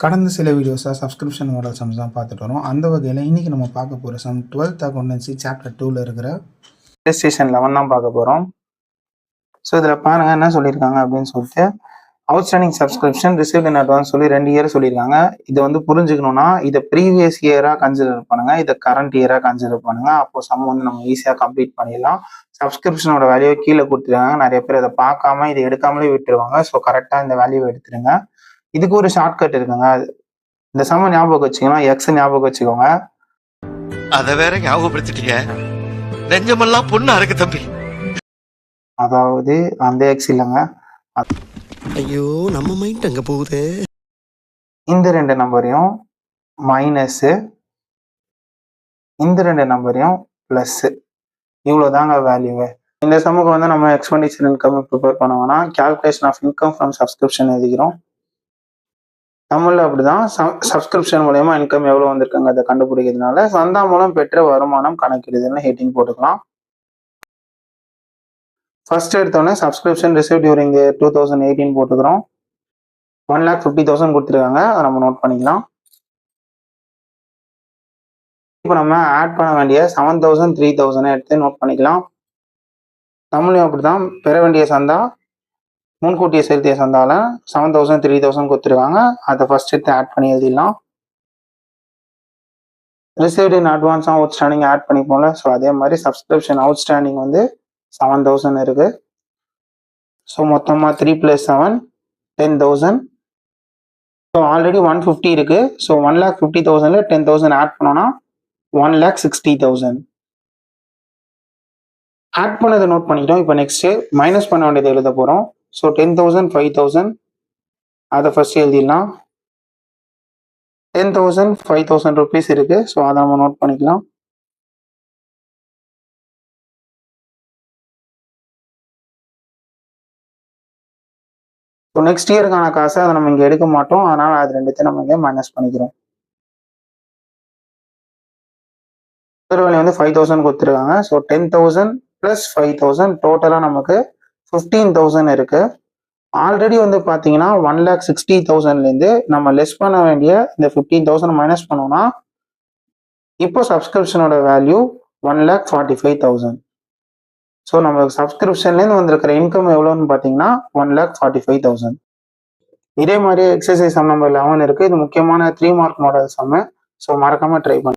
கடந்த சில வீடியோஸாக subscription model sums தான் பார்த்துட்டு வரோம். அந்த வகையில் இன்றைக்கி நம்ம பார்க்க போகிற சம் 12th அக்கௌண்டன்சி சாப்டர் 2ல் இருக்கிற ரெஜிஸ்ட்ரேஷன் 11 தான் பார்க்க போகிறோம். ஸோ இதில் பாருங்கள் என்ன சொல்லியிருக்காங்க அப்படின்னு சொல்லிட்டு, outstanding subscription received in advance சொல்லி 2 இயர் சொல்லியிருக்காங்க. இதை வந்து புரிஞ்சுக்கணுன்னா இதை ப்ரீவியஸ் இயராக கன்சிடர் பண்ணுங்கள், இதை கரண்ட் இயராக கன்சிடர் பண்ணுங்கள். அப்போ சம் வந்து நம்ம ஈஸியாக கம்ப்ளீட் பண்ணிடலாம். சப்ஸ்கிரிப்ஷனோட வேல்யூ கீழே கொடுத்துருக்காங்க. நிறைய பேர் இதை பார்க்காம இதை எடுக்காமலே விட்டுருவாங்க. ஸோ கரெக்டாக இந்த வேல்யூவை எடுத்துருங்க. இதுக்கு ஒரு ஷார்ட்கட் இருக்குங்க. இந்த சம ஞாபகம் வச்சுக்கணும், எக்ஸ் ஞாபகம் வச்சுக்கோங்க. அத வேற ஞாபகப்படுத்திட்டீங்க, நெஞ்சமெல்லாம் பொண்ணா இருக்கு தம்பி. அதாவது அந்த எக்ஸ் இல்லைங்க, ஐயோ நம்ம மைண்ட் அங்க போகுது. இந்த 2 நம்பரையும் மைனஸ், இந்த 2 நம்பரையும் பிளஸ், இவ்வளோதாங்க வேல்யூவே. இந்த சமூகம் வந்து நம்ம எக்ஸ்பெண்டிச்சர் இன்கம் ப்ரிப்பேர் பண்ணுவோம்னா calculation of income from subscription எழுதிக்கிறோம். நம்மள அப்படிதான் சப்ஸ்கிரிப்ஷன் மூலயமா இன்கம் எவ்வளோ வந்திருக்காங்க அதை கண்டுபிடிக்கிறதுனால சந்தா மூலம் பெற்ற வருமானம் கணக்கிடுதுன்னு ஹெட்டிங் போட்டுக்கலாம். ஃபர்ஸ்ட் எடுத்தோடனே சப்ஸ்கிரிப்ஷன் ரிசீவ் டியூரிங் 2018 போட்டுக்கிறோம். 1,50,000 கொடுத்துருக்காங்க, அதை நம்ம நோட் பண்ணிக்கலாம். இப்போ நம்ம ஆட் பண்ண வேண்டிய 7,000 3,000 எடுத்து நோட் பண்ணிக்கலாம். நம்மளையும் அப்படிதான் பெற வேண்டிய சந்தா முன்கூட்டிய செலுத்திய சந்தால 7,000 3,000 கொடுத்துருக்காங்க. அதை ஃபர்ஸ்ட் எடுத்து ஆட் பண்ணி எழுதிடலாம். Received in advance outstanding add பண்ணிப்போம்ல, ஸோ அதே மாதிரி சப்ஸ்கிரிப்ஷன் அவுட்ஸ்டாண்டிங் வந்து 7,000 இருக்கு. ஸோ மொத்தமாக 3 + 7 10,000. ஸோ ஆல்ரெடி 150 இருக்கு. ஸோ 1,50,000ல் 10,000 ஆட் பண்ணோம்னா 1,60,000 ஆட் பண்ணதை நோட் பண்ணிக்கிட்டோம். இப்போ நெக்ஸ்ட் மைனஸ் பண்ண வேண்டியதை எழுத போகிறோம். ஸோ 10,000 5,000 அதை ஃபர்ஸ்ட் எழுதிடலாம். 10,000 5,000 ருபீஸ் இருக்கு. ஸோ அதை நம்ம நோட் பண்ணிக்கலாம். ஸோ நெக்ஸ்ட் இயருக்கான காசை அதை நம்ம இங்கே எடுக்க மாட்டோம், அதனால அது ரெண்டுத்தையும் நம்ம இங்கே மைனஸ் பண்ணிக்கிறோம். வேல்யூ வந்து 5,000 கொடுத்துருக்காங்க. ஸோ 10,000 + 5,000 டோட்டலாக நமக்கு 15,000 இருக்கு. ஆல்ரெடி வந்து பார்த்தீங்கன்னா 1,60,000லேருந்து நம்ம லெஸ் பண்ண வேண்டிய இந்த 15,000 மைனஸ் பண்ணோம்னா இப்போ சப்ஸ்கிரிப்ஷனோட வேல்யூ 1,45,000. ஸோ நம்ம சப்ஸ்கிரிப்ஷன்லேருந்து வந்திருக்கிற இன்கம் எவ்வளோன்னு பார்த்தீங்கன்னா 1,45,000. இதே மாதிரி எக்ஸசைஸ் சம் நம்பர் 11 இருக்கு. இது முக்கியமான 3 மார்க் மாடல் சம்மு. ஸோ மறக்காம ட்ரை பண்ணுங்க.